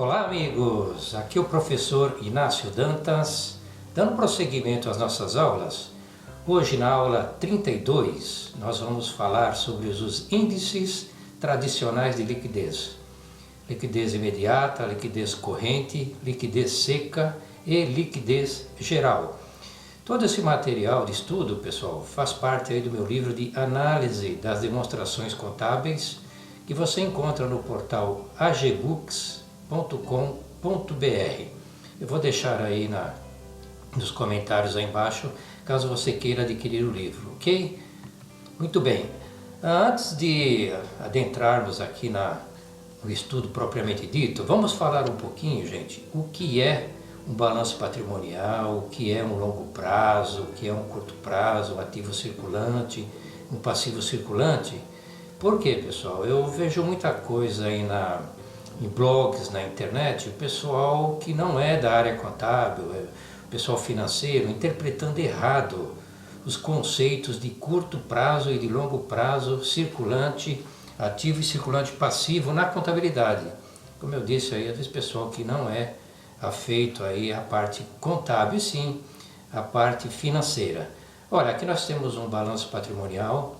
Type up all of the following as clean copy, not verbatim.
Olá amigos, aqui é o professor Inácio Dantas, dando prosseguimento às nossas aulas. Hoje na aula 32 nós vamos falar sobre os índices tradicionais de liquidez. Liquidez imediata, liquidez corrente, liquidez seca e liquidez geral. Todo esse material de estudo, pessoal, faz parte aí do meu livro de análise das demonstrações contábeis que você encontra no portal agbooks.com.br. Eu vou deixar aí nos comentários aí embaixo, caso você queira adquirir o livro, ok? Muito bem, antes de adentrarmos aqui no estudo propriamente dito, vamos falar um pouquinho, gente, o que é um balanço patrimonial, o que é um longo prazo, o que é um curto prazo, um ativo circulante, um passivo circulante. Por quê, pessoal? Eu vejo muita coisa aí em blogs, na internet, o pessoal que não é da área contábil, o pessoal financeiro, interpretando errado os conceitos de curto prazo e de longo prazo, circulante, ativo e circulante passivo na contabilidade. Como eu disse aí, às vezes pessoal que não é afeito aí a parte contábil, e sim a parte financeira. Olha, aqui nós temos um balanço patrimonial,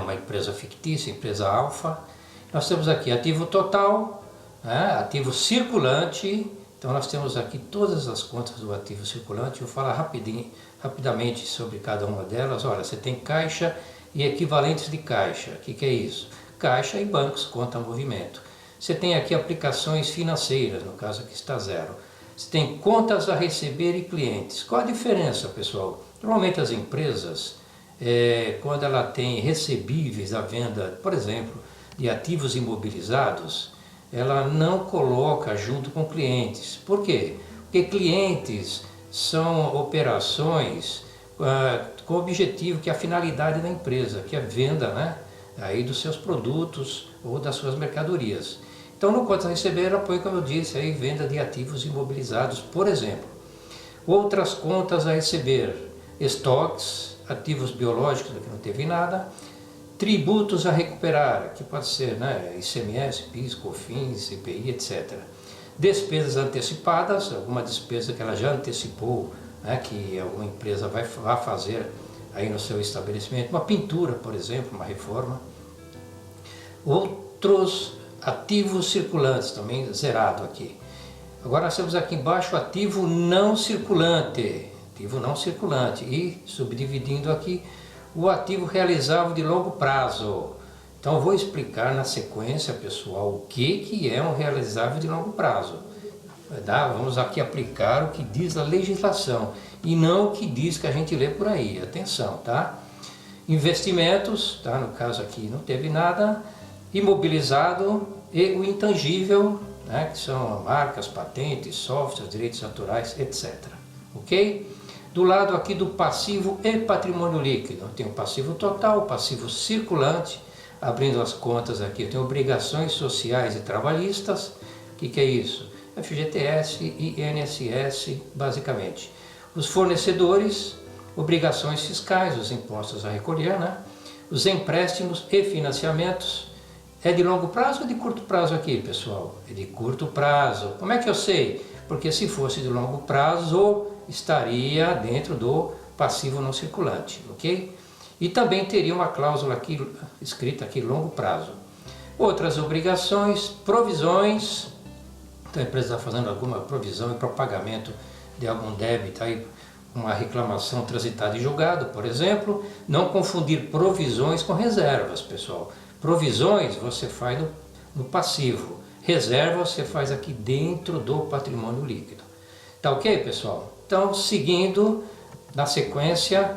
uma empresa fictícia, empresa alfa. Nós temos aqui ativo total, ativo circulante. Então nós temos aqui todas as contas do ativo circulante. Eu vou falar rapidamente sobre cada uma delas. Olha, você tem caixa e equivalentes de caixa. O que é isso? Caixa e bancos, conta movimento. Você tem aqui aplicações financeiras, no caso aqui está zero. Você tem contas a receber e clientes. Qual a diferença, pessoal? Normalmente as empresas, quando ela tem recebíveis à venda, por exemplo, de ativos imobilizados, ela não coloca junto com clientes. Por quê? Porque clientes são operações com o objetivo, que é a finalidade da empresa, que é a venda, aí dos seus produtos ou das suas mercadorias. Então no contas a receber ela põe, como eu disse, aí venda de ativos imobilizados, por exemplo. Outras contas a receber, estoques, ativos biológicos, que não teve nada, tributos a recuperar, que pode ser ICMS, PIS, COFINS, CPI, etc. Despesas antecipadas, alguma despesa que ela já antecipou, que alguma empresa vai fazer aí no seu estabelecimento, uma pintura, por exemplo, uma reforma. Outros ativos circulantes, também zerado aqui. Agora nós temos aqui embaixo ativo não circulante, e subdividindo aqui o ativo realizável de longo prazo. Então eu vou explicar na sequência, pessoal, o que é um realizável de longo prazo. Vamos aqui aplicar o que diz a legislação e não o que diz que a gente lê por aí. Atenção, tá? Investimentos, tá? No caso aqui não teve nada. Imobilizado e o intangível, que são marcas, patentes, softwares, direitos autorais, etc. Ok? Do lado aqui do passivo e patrimônio líquido, eu tenho o passivo total, o passivo circulante. Abrindo as contas aqui, eu tenho obrigações sociais e trabalhistas. O que é isso? FGTS e INSS, basicamente. Os fornecedores, obrigações fiscais, os impostos a recolher, os empréstimos e financiamentos. É de longo prazo ou de curto prazo aqui, pessoal? É de curto prazo. Como é que eu sei? Porque se fosse de longo prazo, estaria dentro do passivo não circulante, ok? E também teria uma cláusula aqui, escrita aqui, longo prazo. Outras obrigações, provisões. Então a empresa está fazendo alguma provisão para o pagamento de algum débito, aí uma reclamação transitada em julgado, por exemplo. Não confundir provisões com reservas, pessoal. Provisões você faz no passivo, reserva você faz aqui dentro do patrimônio líquido. Tá ok, pessoal? Então, seguindo na sequência,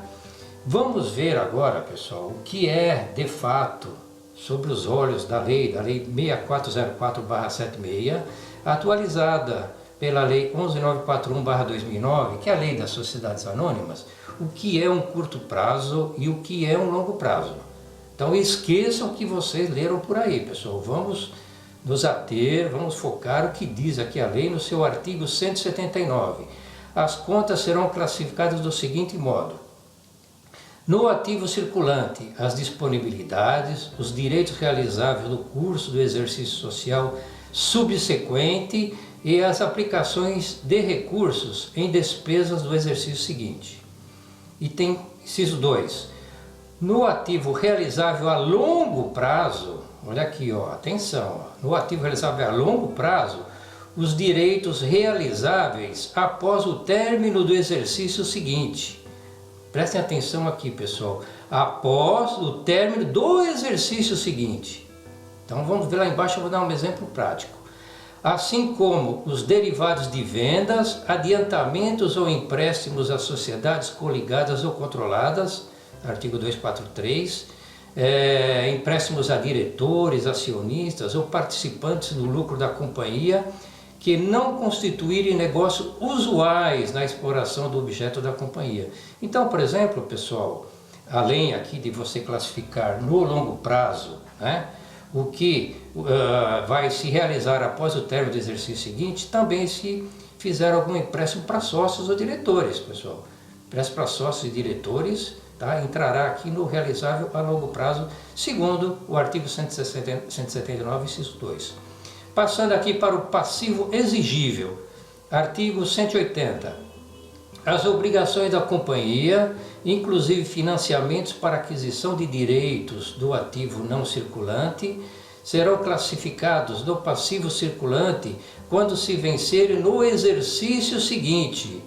vamos ver agora, pessoal, o que é de fato, sobre os olhos da lei 6404/76, atualizada pela lei 11941/2009, que é a lei das sociedades anônimas, o que é um curto prazo e o que é um longo prazo. Então esqueçam o que vocês leram por aí, pessoal. Vamos nos ater, vamos focar o que diz aqui a lei no seu artigo 179. As contas serão classificadas do seguinte modo: no ativo circulante, as disponibilidades, os direitos realizáveis do curso do exercício social subsequente e as aplicações de recursos em despesas do exercício seguinte. Item inciso 2. No ativo realizável a longo prazo, olha aqui, ó, atenção, ó, no ativo realizável a longo prazo, os direitos realizáveis após o término do exercício seguinte. Prestem atenção aqui, pessoal, após o término do exercício seguinte. Então vamos ver lá embaixo, eu vou dar um exemplo prático. Assim como os derivados de vendas, adiantamentos ou empréstimos a sociedades coligadas ou controladas, artigo 243, empréstimos a diretores, acionistas ou participantes do lucro da companhia que não constituírem negócios usuais na exploração do objeto da companhia. Então, por exemplo, pessoal, além aqui de você classificar no longo prazo, né, o que vai se realizar após o término do exercício seguinte, também se fizer algum empréstimo para sócios ou diretores, pessoal. Empréstimo para sócios e diretores, tá, entrará aqui no realizável a longo prazo, segundo o artigo 179, inciso 2. Passando aqui para o passivo exigível, artigo 180. As obrigações da companhia, inclusive financiamentos para aquisição de direitos do ativo não circulante, serão classificados no passivo circulante quando se vencerem no exercício seguinte.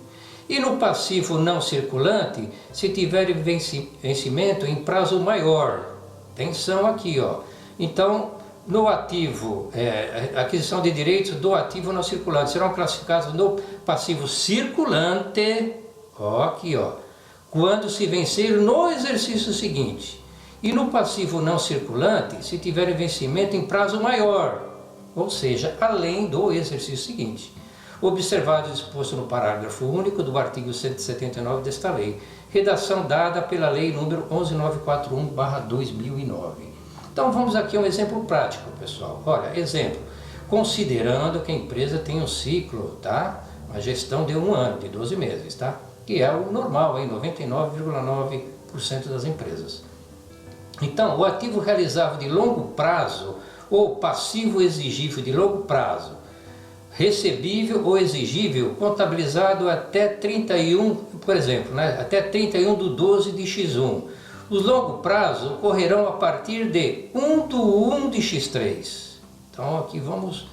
E no passivo não circulante, se tiver vencimento em prazo maior. Atenção aqui, ó. Então, no ativo, aquisição de direitos do ativo não circulante serão classificados no passivo circulante, ó, aqui, ó, quando se vencer no exercício seguinte. E no passivo não circulante, se tiver vencimento em prazo maior, ou seja, além do exercício seguinte. Observado o disposto no parágrafo único do artigo 179 desta lei, redação dada pela lei número 11941/2009. Então vamos aqui a um exemplo prático, pessoal. Olha, exemplo, considerando que a empresa tem um ciclo, tá? Uma gestão de 1 ano, de 12 meses, tá? Que é o normal, em 99,9% das empresas. Então, o ativo realizável de longo prazo ou passivo exigível de longo prazo, recebível ou exigível, contabilizado até 31, por exemplo, né? Até 31/12 de X1. Os longo prazos ocorrerão a partir de 1/1 de X3. Então aqui vamos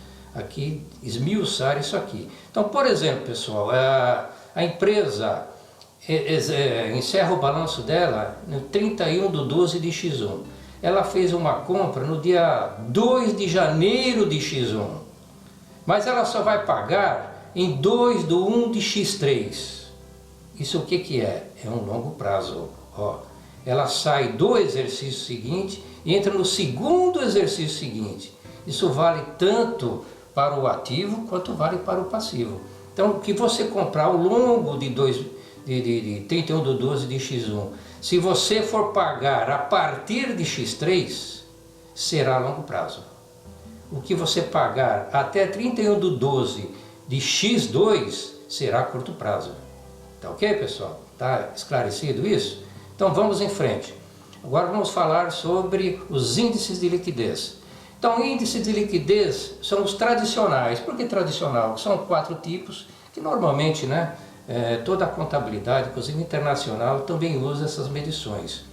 esmiuçar isso aqui. Então, por exemplo, pessoal, a empresa encerra o balanço dela no 31/12 de X1. Ela fez uma compra no dia 2 de janeiro de X1. Mas ela só vai pagar em 2/1 de X3. Isso o que é? É um longo prazo, ó. Ela sai do exercício seguinte e entra no segundo exercício seguinte. Isso vale tanto para o ativo quanto vale para o passivo. Então, o que você comprar ao longo de 31/12 de X1, se você for pagar a partir de X3, será a longo prazo. O que você pagar até 31/12 de X2 será a curto prazo. Tá ok, pessoal? Tá esclarecido isso? Então vamos em frente. Agora vamos falar sobre os índices de liquidez. Então, índices de liquidez são os tradicionais. Por que tradicional? São 4 tipos que normalmente, né, toda a contabilidade, inclusive internacional, também usa essas medições.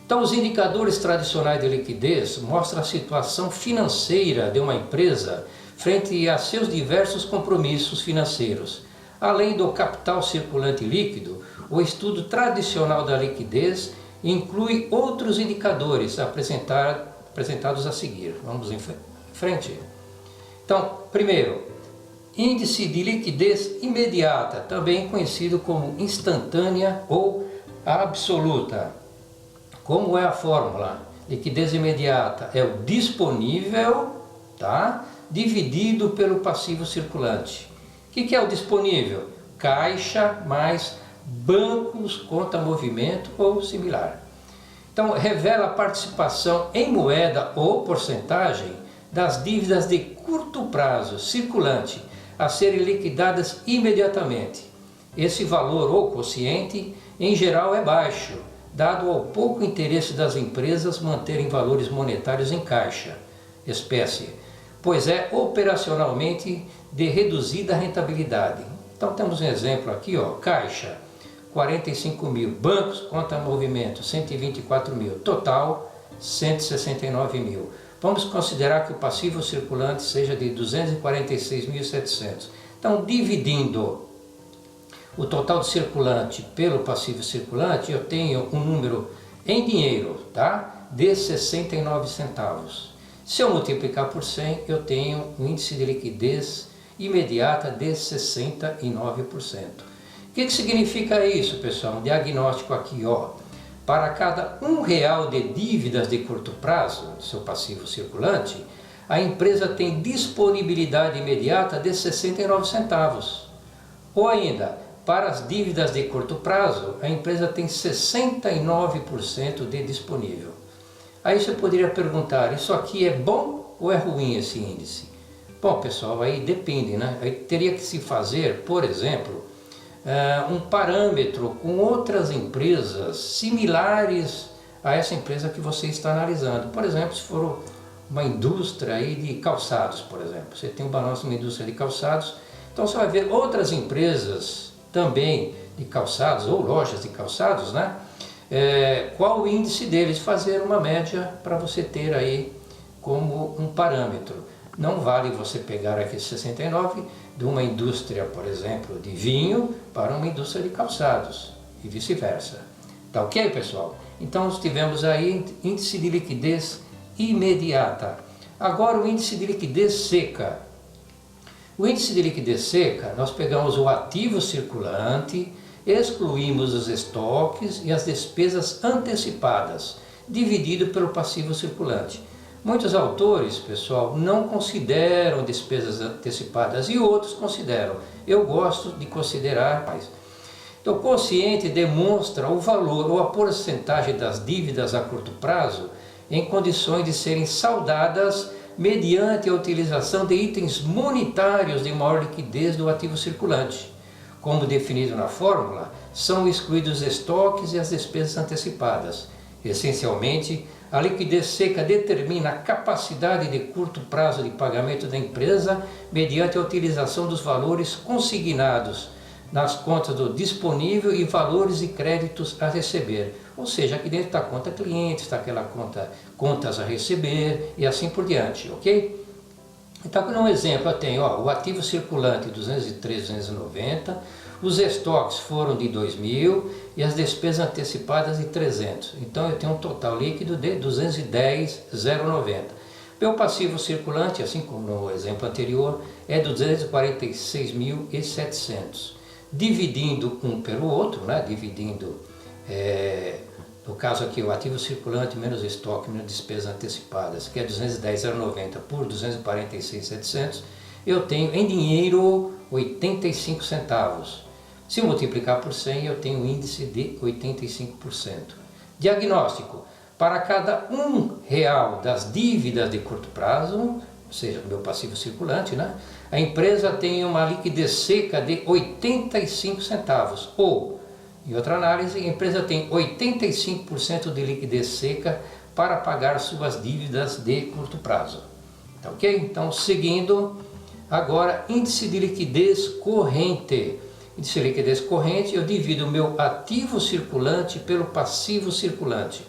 Então, os indicadores tradicionais de liquidez mostram a situação financeira de uma empresa frente a seus diversos compromissos financeiros. Além do capital circulante líquido, o estudo tradicional da liquidez inclui outros indicadores apresentados a seguir. Vamos em frente. Então, primeiro, índice de liquidez imediata, também conhecido como instantânea ou absoluta. Como é a fórmula? Liquidez imediata é o disponível, tá, dividido pelo passivo circulante. O que é o disponível? Caixa mais bancos, conta movimento ou similar. Então, revela a participação em moeda ou porcentagem das dívidas de curto prazo circulante a serem liquidadas imediatamente. Esse valor ou quociente, em geral, é baixo, dado ao pouco interesse das empresas manterem valores monetários em caixa, espécie. pois é operacionalmente de reduzida rentabilidade. Então temos um exemplo aqui, ó, caixa 45 mil, bancos, conta movimento 124 mil, total 169 mil. Vamos considerar que o passivo circulante seja de 246.700. Então, dividindo o total de circulante pelo passivo circulante, eu tenho um número em dinheiro, tá? De 69 centavos. Se eu multiplicar por 100, eu tenho um índice de liquidez imediata de 69%. O que significa isso, pessoal? Um diagnóstico aqui, ó. Para cada R$1 de dívidas de curto prazo, do seu passivo circulante, a empresa tem disponibilidade imediata de 69 centavos. Ou ainda, para as dívidas de curto prazo, a empresa tem 69% de disponível. Aí você poderia perguntar, isso aqui é bom ou é ruim esse índice? Bom, pessoal, aí depende, né? Aí teria que se fazer, por exemplo, um parâmetro com outras empresas similares a essa empresa que você está analisando. Por exemplo, se for uma indústria aí de calçados, por exemplo. Você tem um balanço de uma indústria de calçados, então você vai ver outras empresas também de calçados ou lojas de calçados, né? Qual o índice deles, fazer uma média para você ter aí como um parâmetro. Não vale você pegar aqui 69 de uma indústria, por exemplo, de vinho para uma indústria de calçados e vice-versa. Tá ok, pessoal? Então nós tivemos aí índice de liquidez imediata. Agora o índice de liquidez seca. O índice de liquidez seca, nós pegamos o ativo circulante, excluímos os estoques e as despesas antecipadas, dividido pelo passivo circulante. Muitos autores, pessoal, não consideram despesas antecipadas e outros consideram. Eu gosto de considerar mais. Então, o quociente demonstra o valor ou a porcentagem das dívidas a curto prazo em condições de serem saldadas mediante a utilização de itens monetários de maior liquidez do ativo circulante. Como definido na fórmula, são excluídos os estoques e as despesas antecipadas. Essencialmente, a liquidez seca determina a capacidade de curto prazo de pagamento da empresa mediante a utilização dos valores consignados nas contas do disponível e valores de créditos a receber. Ou seja, aqui dentro está a conta cliente, está aquela conta contas a receber e assim por diante, ok? Então, aqui no exemplo eu tenho o ativo circulante 203.290, os estoques foram de 2.000 e as despesas antecipadas de 300. Então eu tenho um total líquido de 210.090. Meu passivo circulante, assim como no exemplo anterior, é 246.700. Dividindo um pelo outro, né? No caso aqui, o ativo circulante menos estoque menos despesas antecipadas, que é 210.090 por 246.700, eu tenho em dinheiro 85 centavos. Se multiplicar por 100, eu tenho um índice de 85%. Diagnóstico. Para cada R$1 das dívidas de curto prazo, ou seja, meu passivo circulante, né? A empresa tem uma liquidez seca de 85 centavos. Ou, em outra análise, a empresa tem 85% de liquidez seca para pagar suas dívidas de curto prazo. Tá ok? Então, seguindo, agora, índice de liquidez corrente. Índice de liquidez corrente, eu divido o meu ativo circulante pelo passivo circulante.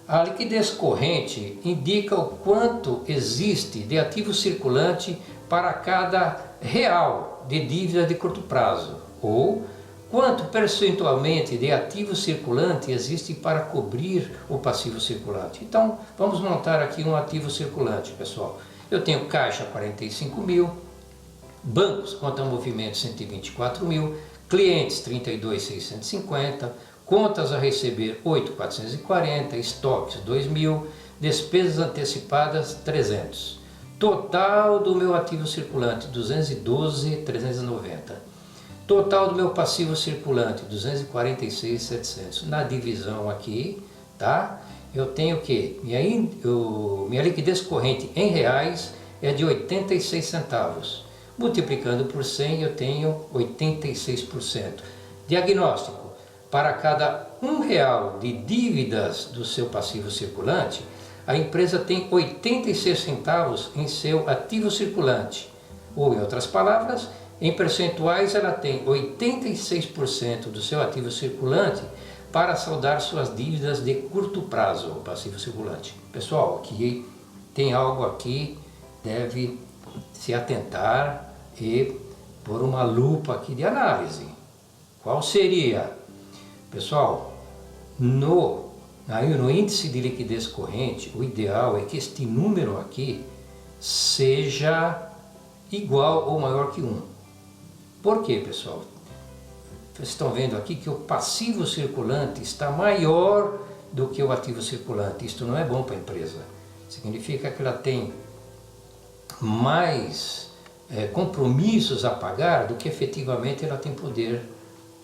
A liquidez corrente indica o quanto existe de ativo circulante para cada real de dívida de curto prazo, ou quanto percentualmente de ativo circulante existe para cobrir o passivo circulante. Então, vamos montar aqui um ativo circulante, pessoal. Eu tenho caixa 45 mil, bancos, conta movimento 124 mil, clientes 32.650, contas a receber 8.440, estoques 2.000, despesas antecipadas 300. Total do meu ativo circulante 212.390. Total do meu passivo circulante 246.700. Na divisão aqui, tá? Eu tenho que minha liquidez corrente em reais é de 86 centavos. Multiplicando por 100, eu tenho 86%. Diagnóstico. Para cada R$1 de dívidas do seu passivo circulante, a empresa tem 86 centavos em seu ativo circulante. Ou, em outras palavras, em percentuais ela tem 86% do seu ativo circulante para saldar suas dívidas de curto prazo, o passivo circulante. Pessoal, aqui tem algo aqui, deve se atentar e pôr uma lupa aqui de análise. Qual seria? Pessoal, no índice de liquidez corrente, o ideal é que este número aqui seja igual ou maior que 1. Por quê, pessoal? Vocês estão vendo aqui que o passivo circulante está maior do que o ativo circulante. Isto não é bom para a empresa. Significa que ela tem mais compromissos a pagar do que efetivamente ela tem poder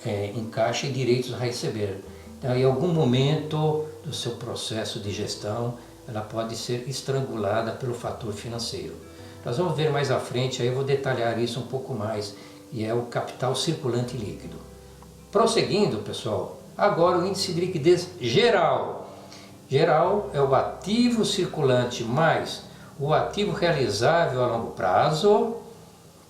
em caixa e direitos a receber. Então, em algum momento do seu processo de gestão, ela pode ser estrangulada pelo fator financeiro. Nós vamos ver mais à frente, aí eu vou detalhar isso um pouco mais, e é o capital circulante líquido. Prosseguindo, pessoal, agora o índice de liquidez geral. Geral é o ativo circulante mais o ativo realizável a longo prazo,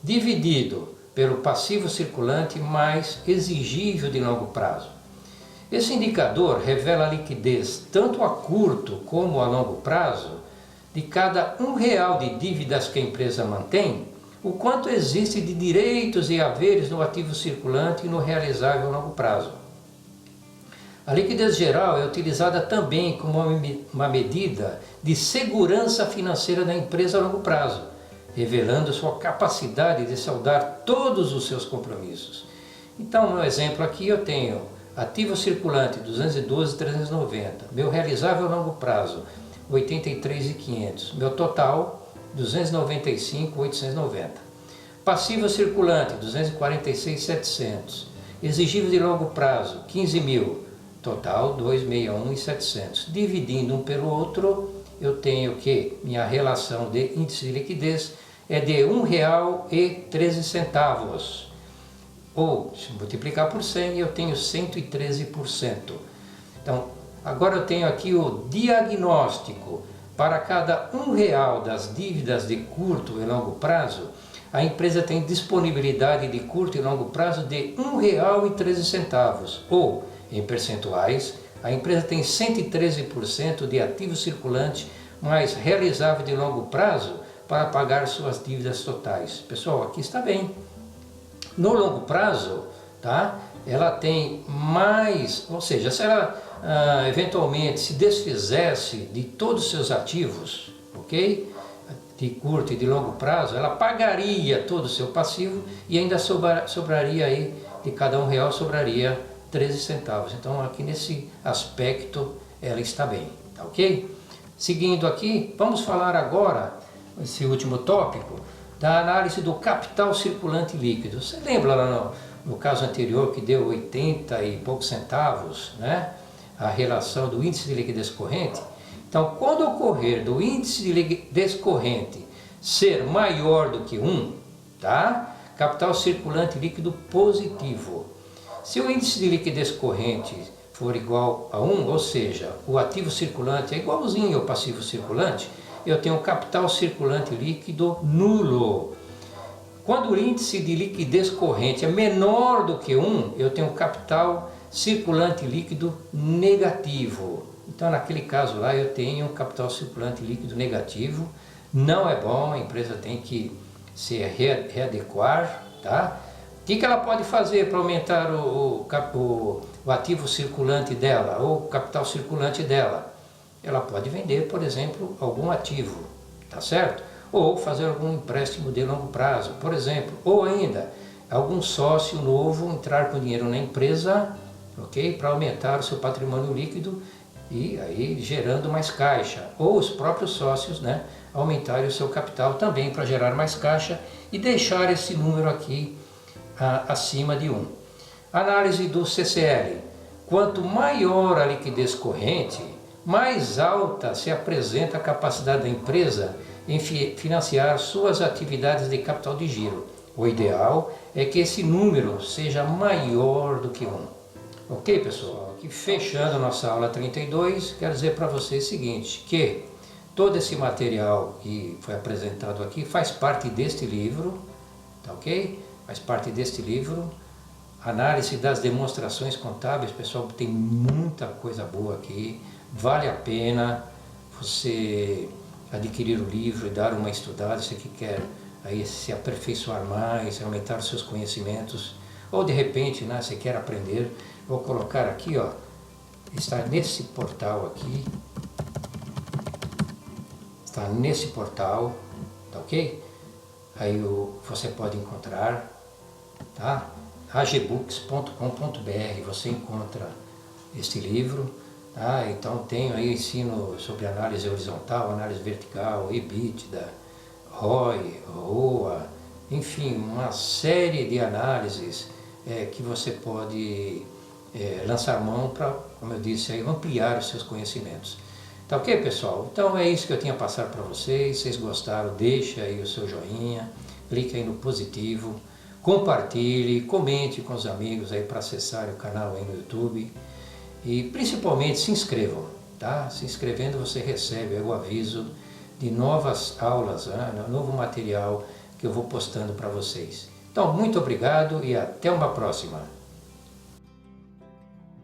dividido pelo passivo circulante mais exigível de longo prazo. Esse indicador revela a liquidez tanto a curto como a longo prazo de cada R$1 de dívidas que a empresa mantém, o quanto existe de direitos e haveres no ativo circulante e no realizável a longo prazo. A liquidez geral é utilizada também como uma medida de segurança financeira da empresa a longo prazo, revelando sua capacidade de saldar todos os seus compromissos. Então, no exemplo aqui eu tenho ativo circulante 212.390, meu realizável a longo prazo 83.500, meu total 295.890. Passivo circulante 246.700, exigível de longo prazo 15.000, total 261.700. Dividindo um pelo outro, eu tenho que minha relação de índice de liquidez é de R$1,13. Ou, se multiplicar por 100, eu tenho 113%. Então, agora eu tenho aqui o diagnóstico. Para cada R$1 das dívidas de curto e longo prazo, a empresa tem disponibilidade de curto e longo prazo de R$1,13. Ou, em percentuais, a empresa tem 113% de ativo circulante mais realizável de longo prazo para pagar suas dívidas totais. Pessoal, aqui está bem. No longo prazo, tá? Ela tem mais, ou seja, se ela eventualmente se desfizesse de todos os seus ativos, ok? De curto e de longo prazo, ela pagaria todo o seu passivo e ainda sobraria aí, de cada R$1 sobraria 13 centavos. Então aqui nesse aspecto ela está bem, tá ok? Seguindo aqui, vamos falar agora, esse último tópico, da análise do capital circulante líquido. Você lembra lá no caso anterior que deu 80 e poucos centavos, né? A relação do índice de liquidez corrente? Então, quando ocorrer do índice de liquidez corrente ser maior do que 1, tá? Capital circulante líquido positivo. Se o índice de liquidez corrente for igual a 1, ou seja, o ativo circulante é igualzinho ao passivo circulante, eu tenho um capital circulante líquido nulo. Quando o índice de liquidez corrente é menor do que 1, eu tenho um capital circulante líquido negativo. Então, naquele caso lá, eu tenho um capital circulante líquido negativo. Não é bom, a empresa tem que se readequar, tá? O que ela pode fazer para aumentar o ativo circulante dela, ou o capital circulante dela? Ela pode vender, por exemplo, algum ativo, tá certo? Ou fazer algum empréstimo de longo prazo, por exemplo. Ou ainda, algum sócio novo entrar com dinheiro na empresa, ok? Para aumentar o seu patrimônio líquido e aí gerando mais caixa. Ou os próprios sócios, né? Aumentarem o seu capital também para gerar mais caixa e deixar esse número aqui acima de 1. Análise do CCL. Quanto maior a liquidez corrente, mais alta se apresenta a capacidade da empresa em financiar suas atividades de capital de giro. O ideal é que esse número seja maior do que 1. Ok, pessoal? Aqui fechando a nossa aula 32, quero dizer para vocês o seguinte, que todo esse material que foi apresentado aqui faz parte deste livro, tá ok? Faz parte deste livro. Análise das demonstrações contábeis, pessoal, tem muita coisa boa aqui. Vale a pena você adquirir o livro e dar uma estudada, você que quer aí se aperfeiçoar mais, aumentar os seus conhecimentos, ou de repente, né, você quer aprender. Vou colocar aqui, ó, está nesse portal aqui, está nesse portal, tá ok? Aí você pode encontrar, tá? agbooks.com.br, você encontra este livro, tá? Então tenho aí ensino sobre análise horizontal, análise vertical, EBITDA, ROI, ROA, enfim, uma série de análises que você pode lançar mão para, como eu disse, aí, ampliar os seus conhecimentos. Tá ok, pessoal? Então é isso que eu tinha a passar para vocês. Se vocês gostaram, deixa aí o seu joinha, clique aí no positivo, compartilhe, comente com os amigos aí para acessar o canal aí no YouTube e principalmente se inscrevam, tá? Se inscrevendo você recebe aí o aviso de novas aulas, né? Novo material que eu vou postando para vocês. Então, muito obrigado e até uma próxima.